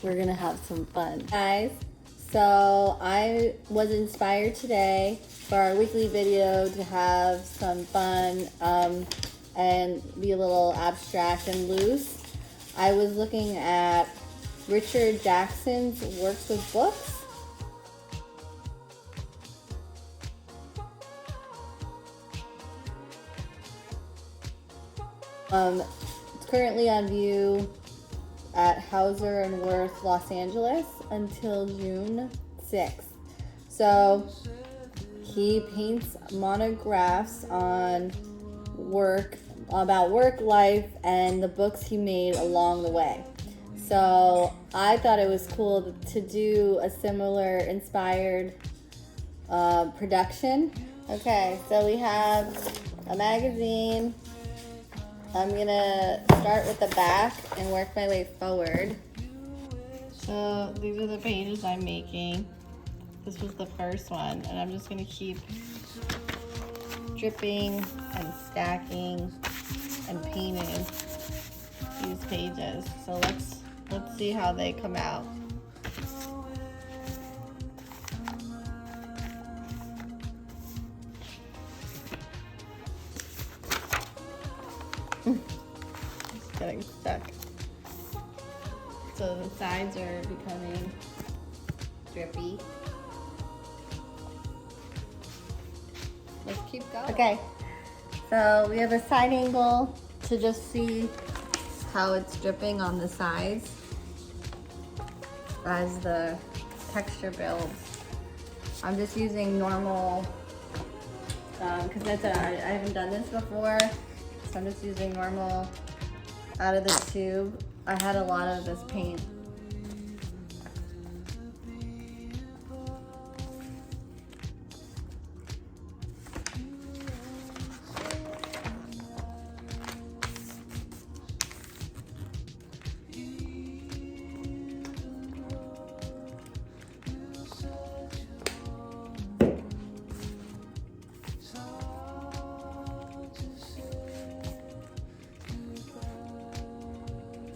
we're gonna have some fun. Guys, so I was inspired today for our weekly video to have some fun and be a little abstract and loose. I was looking at Richard Jackson's works with books. It's currently on view at Hauser and Wirth, Los Angeles until June 6th. So he paints monographs on about work, life, and the books he made along the way. So I thought it was cool to do a similar inspired production. Okay, so we have a magazine. I'm gonna start with the back and work my way forward. So these are the pages I'm making. This was the first one, and I'm just gonna keep dripping and stacking and painting these pages. So let's see how they come out. Getting stuck. So the sides are becoming drippy. Let's keep going. Okay, so we have a side angle to just see how it's dripping on the sides as the texture builds. I'm just using normal, because I haven't done this before, so I'm just using normal out of the tube. I had a lot of this paint.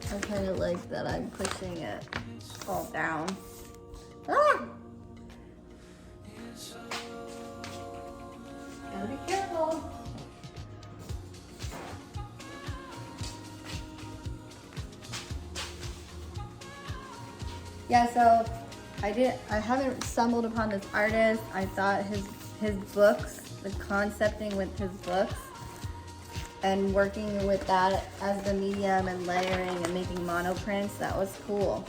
I kind of like that I'm pushing it all down. Ah! Gotta be careful. Yeah, so I haven't stumbled upon this artist. I thought his books, the concepting with his books, and working with that as the medium and layering and making monoprints, that was cool.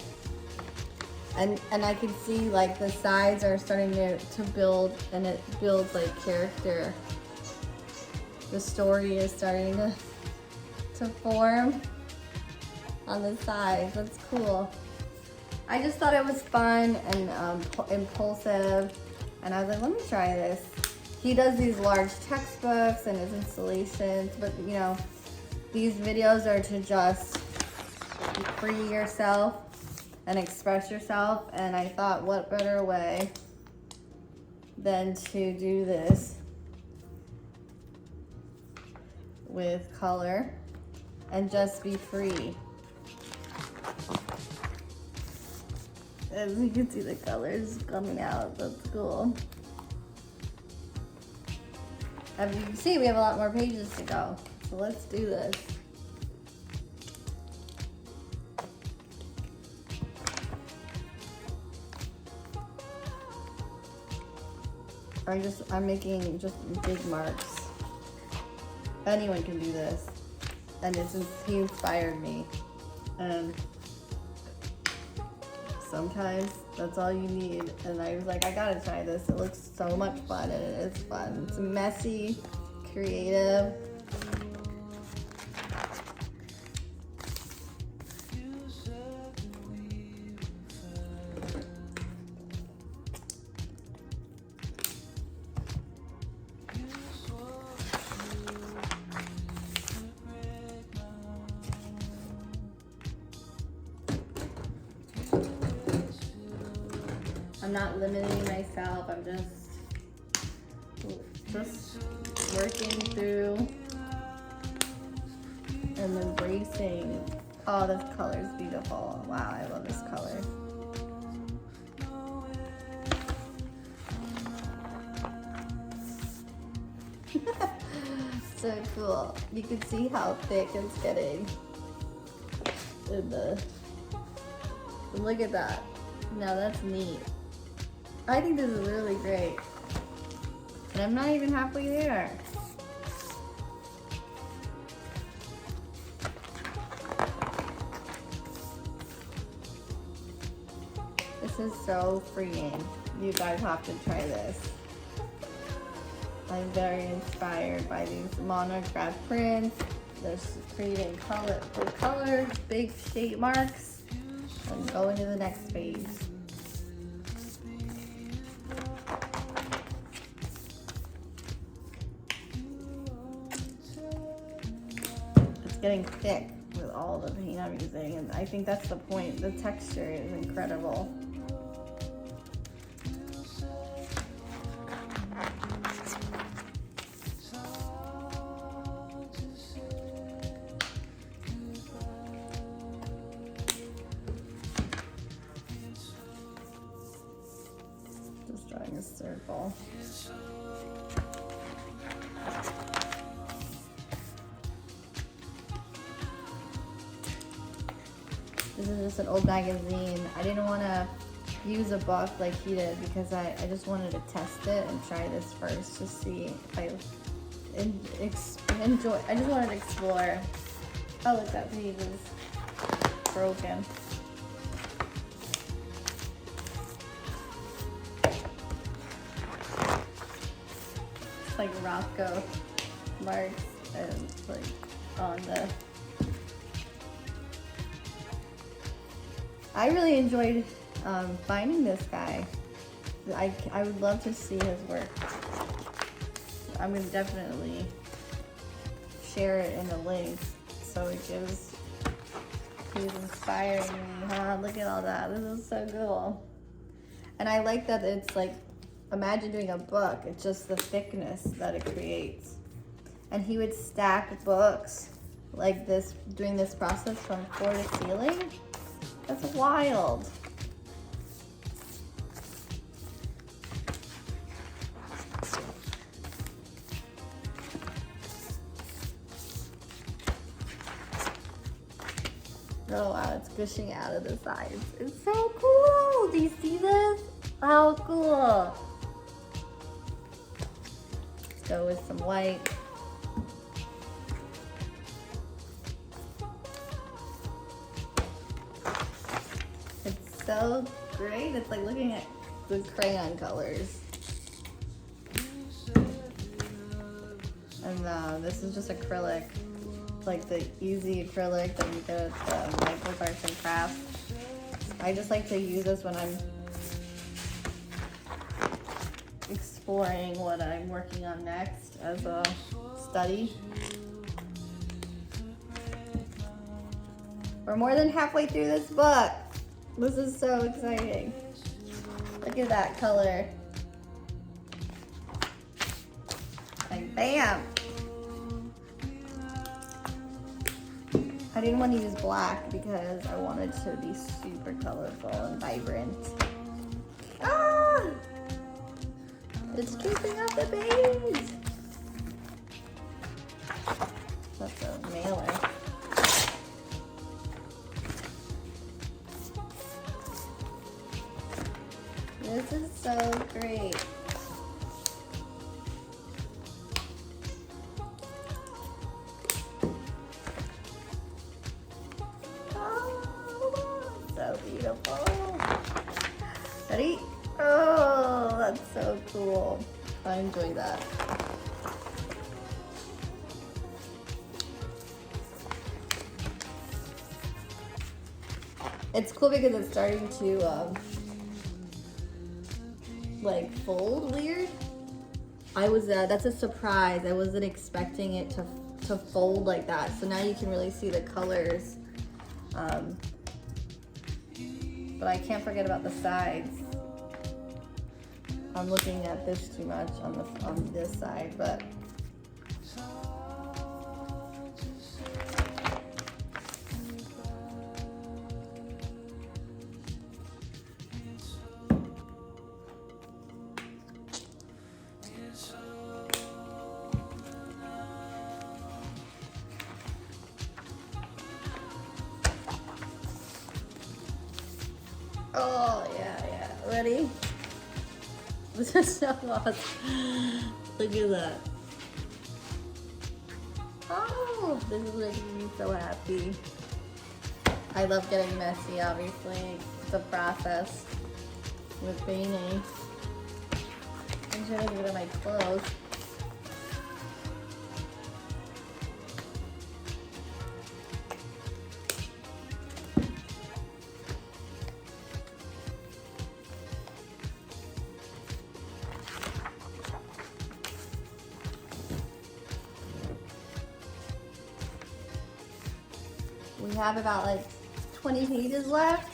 And I could see like the sides are starting to build, and it builds like character. The story is starting to form on the sides. That's cool. I just thought it was fun and impulsive, and I was like, let me try this. He does these large textbooks and his installations, but you know, these videos are to just free yourself and express yourself, and I thought what better way than to do this with color and just be free. As you can see the colors coming out, that's cool. As you can see, we have a lot more pages to go. So let's do this. I'm making just big marks. Anyone can do this. And he inspired me. And sometimes that's all you need. And I was like, I gotta try this. It looks so much fun, and it is fun. It's messy, creative. I'm not limiting myself. I'm just working through and embracing Oh, this color is beautiful. Wow, I love this color. So cool. You can see how thick it's getting. Look at that. Now that's neat. I think this is really great. And I'm not even halfway there. This is so freeing. You guys have to try this. I'm very inspired by these monograph prints. There's creating color for color, big shape marks, and going to the next page. It's getting thick with all the paint I'm using, and I think that's the point. The texture is incredible. Drawing a circle. This is just an old magazine. I didn't want to use a book like he did because I just wanted to test it and try this first to see if I enjoy. I just wanted to explore. Oh, look, that page is broken. Like Rocco marks and like on the. I really enjoyed finding this guy. I would love to see his work. I'm gonna definitely share it in the link so it gives. He's inspiring me, huh? Look at all that. This is so cool. And I like that it's like. Imagine doing a book, it's just the thickness that it creates. And he would stack books like this, doing this process from floor to ceiling. That's wild. Oh wow, it's gushing out of the sides. It's so cool. Do you see this? How cool. Go with some white. It's so great. It's like looking at the crayon colors. And this is just acrylic. It's like the easy acrylic that you get at the Michael's Arts and Crafts. I just like to use this when I'm exploring what I'm working on next as a study. We're more than halfway through this book. This is so exciting. Look at that color. Like bam. I didn't want to use black because I wanted to be super colorful and vibrant. Ah! It's dripping off the page. That's a mailer. This is so great. Oh, so beautiful. Ready? Oh, that's so cool. I enjoy that. It's cool because it's starting to like fold weird. That's a surprise. I wasn't expecting it to fold like that. So now you can really see the colors. But I can't forget about the sides. I'm looking at this too much on this side, but Oh, yeah. Ready? This is so awesome. Look at that. Oh, this is making me so happy. I love getting messy, obviously. It's a process with painting. I'm trying to get rid of my clothes. We have about like 20 pages left.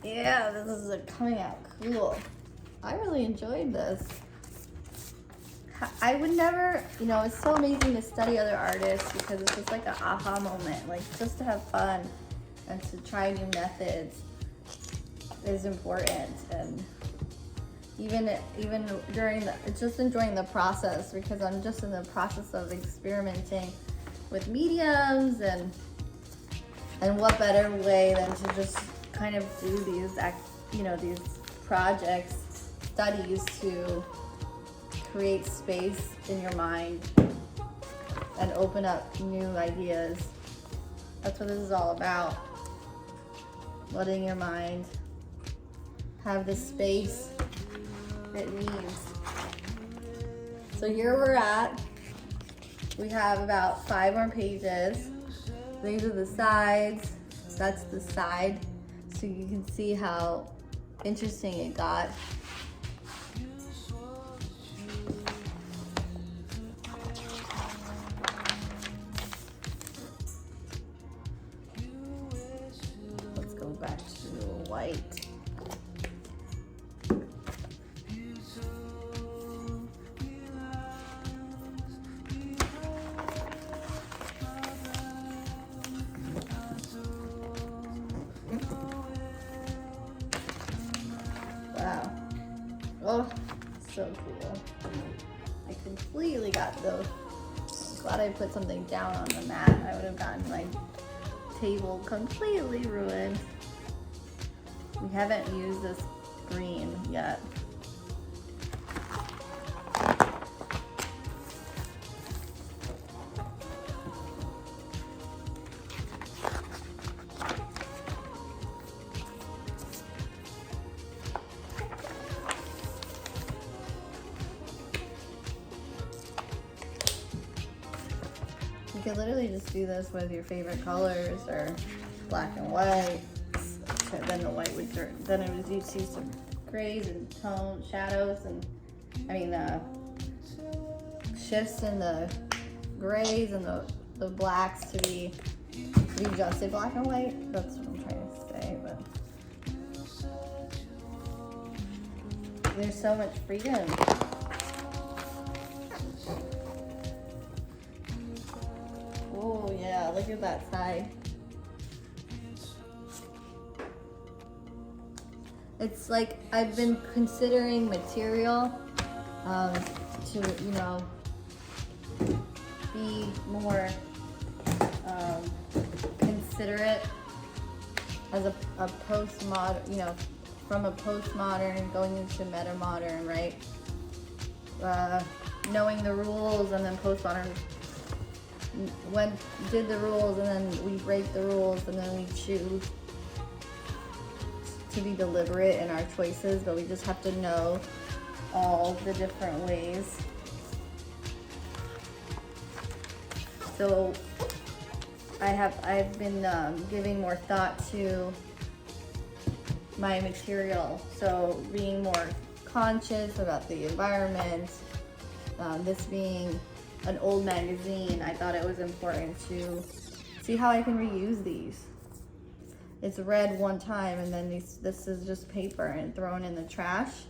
Yeah, this is coming out cool. I really enjoyed this. I would never, you know, it's so amazing to study other artists because it's just like an aha moment, like just to have fun and to try new methods is important. And even during just enjoying the process, because I'm just in the process of experimenting with mediums, and what better way than to just kind of do these, you know, these projects, studies to create space in your mind and open up new ideas. That's what this is all about. Letting your mind have the space it needs. So here we're at. We have about 5 more pages. These are the sides. That's the side. So you can see how interesting it got. Let's go back to white. Wow. Oh, so cool. I completely got those. Glad I put something down on the mat. I would have gotten my table completely ruined. We haven't used this green yet. You could literally just do this with your favorite colors or black and white. Then the white would turn, then it would, you'd see some grays and tone shadows, and shifts in the grays and the blacks to be just a black and white. That's what I'm trying to say, but there's so much freedom. Oh yeah, look at that side. It's like I've been considering material to, you know, be more considerate as a postmodern, you know, from a postmodern going into meta-modern, right? Knowing the rules, and then postmodern did the rules, and then we break the rules, and then we choose to be deliberate in our choices, but we just have to know all the different ways. So I've been giving more thought to my material, so being more conscious about the environment. This being an old magazine, I thought it was important to see how I can reuse these. It's read one time, and then this is just paper and thrown in the trash.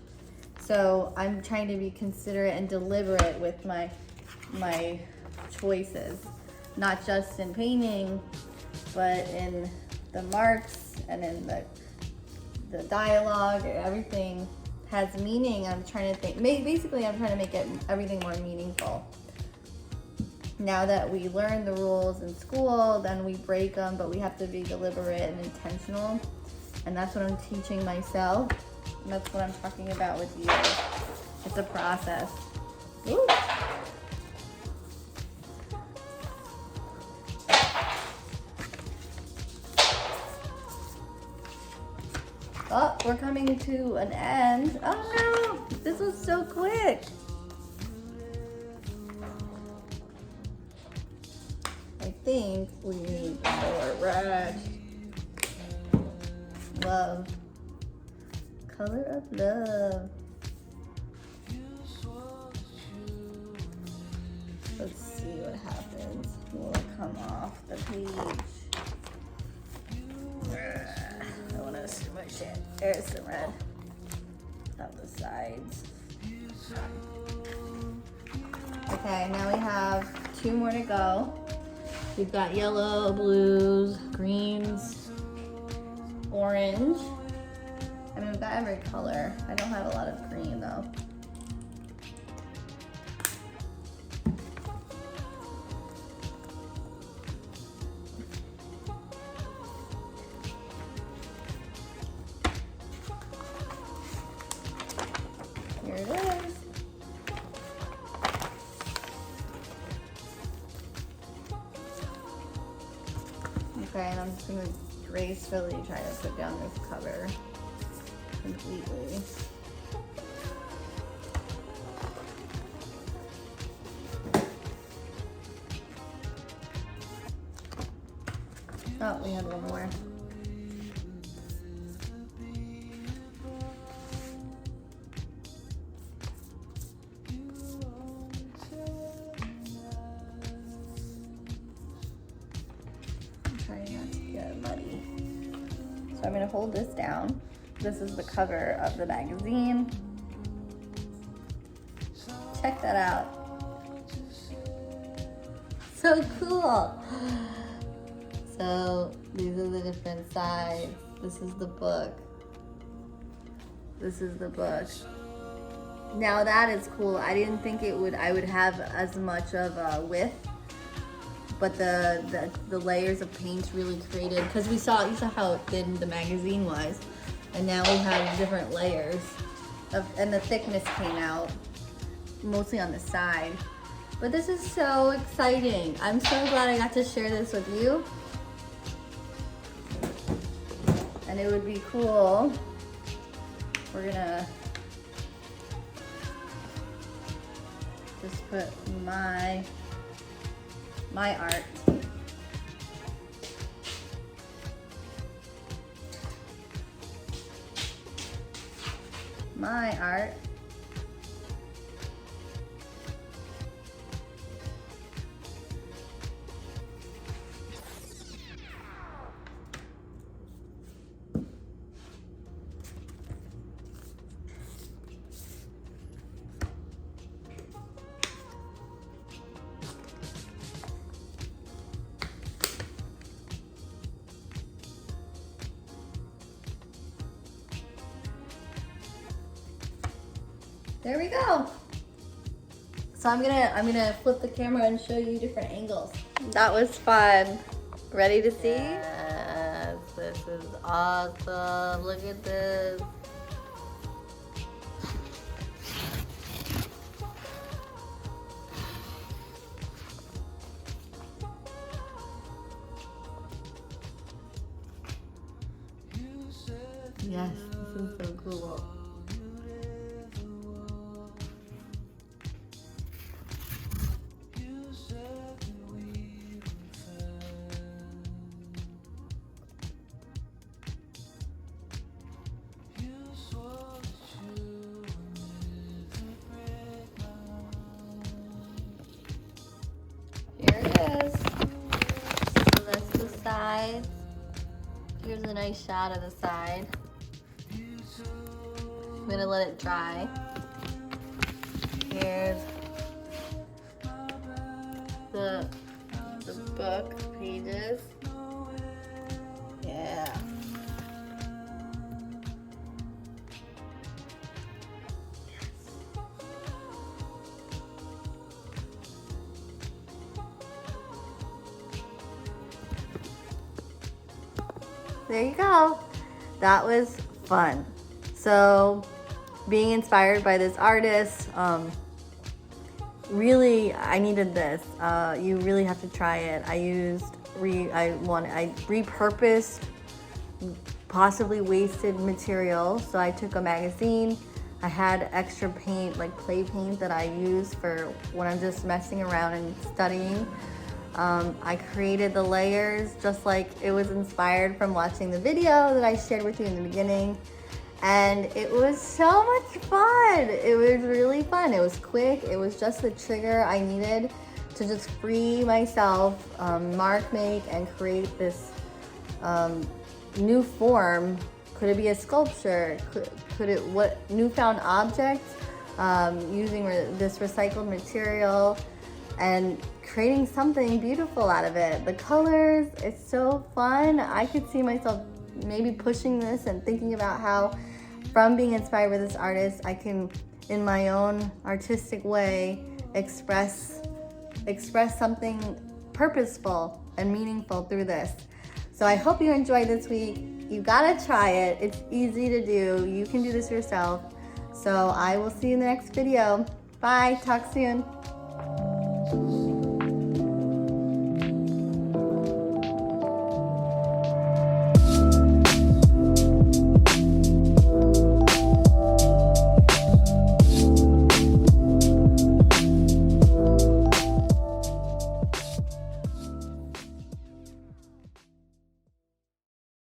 So I'm trying to be considerate and deliberate with my choices, not just in painting, but in the marks and in the dialogue. Everything has meaning. I'm trying to think. Basically, I'm trying to make everything more meaningful. now that we learn the rules in school, then we break them, but we have to be deliberate and intentional. And that's what I'm teaching myself. And that's what I'm talking about with you. It's a process. Ooh. Oh, we're coming to an end. Oh no, this was so quick. I think we need more red. Love. Color of love. Let's see what happens. Will it come off the page? I want to see my shit. There's some red. Up the sides. Okay, now we have 2 more to go. We've got yellow, blues, greens, orange. I mean, we've got every color. I don't have a lot of green though. Here it is. Okay, and I'm just gonna gracefully try to put down this cover completely. Oh, we had one more. So I'm going to hold this down. This is the cover of the magazine. Check that out. So cool. So these are the different sides. This is the book. This is the book. Now that is cool. I didn't think I would have as much of a width. But the layers of paint really created, because you saw how thin the magazine was, and now we have different layers and the thickness came out mostly on the side. But this is so exciting. I'm so glad I got to share this with you. And it would be cool. We're gonna just put my art. My art. There we go. So I'm gonna flip the camera and show you different angles. That was fun. Ready to see? Yes, this is awesome. Look at this. Yes, this is so cool. Here it is. So that's the side. Here's a nice shot of the side. I'm gonna let it dry. Here's the book pages. Yeah. there you go. That was fun. So being inspired by this artist, really, I needed this. You really have to try it. I repurposed possibly wasted material. So I took a magazine. I had extra paint, like play paint, that I use for when I'm just messing around and studying. I created the layers just like it was inspired from watching the video that I shared with you in the beginning. And it was so much fun. It was really fun. It was quick. It was just the trigger I needed to just free myself, mark make, and create this new form. Could it be a sculpture? Could it, what newfound object, using this recycled material and creating something beautiful out of it. The colors, it's so fun. I could see myself maybe pushing this and thinking about how from being inspired by this artist, I can, in my own artistic way, express something purposeful and meaningful through this. So I hope you enjoyed this week. You gotta try it. It's easy to do. You can do this yourself. So I will see you in the next video. Bye, talk soon.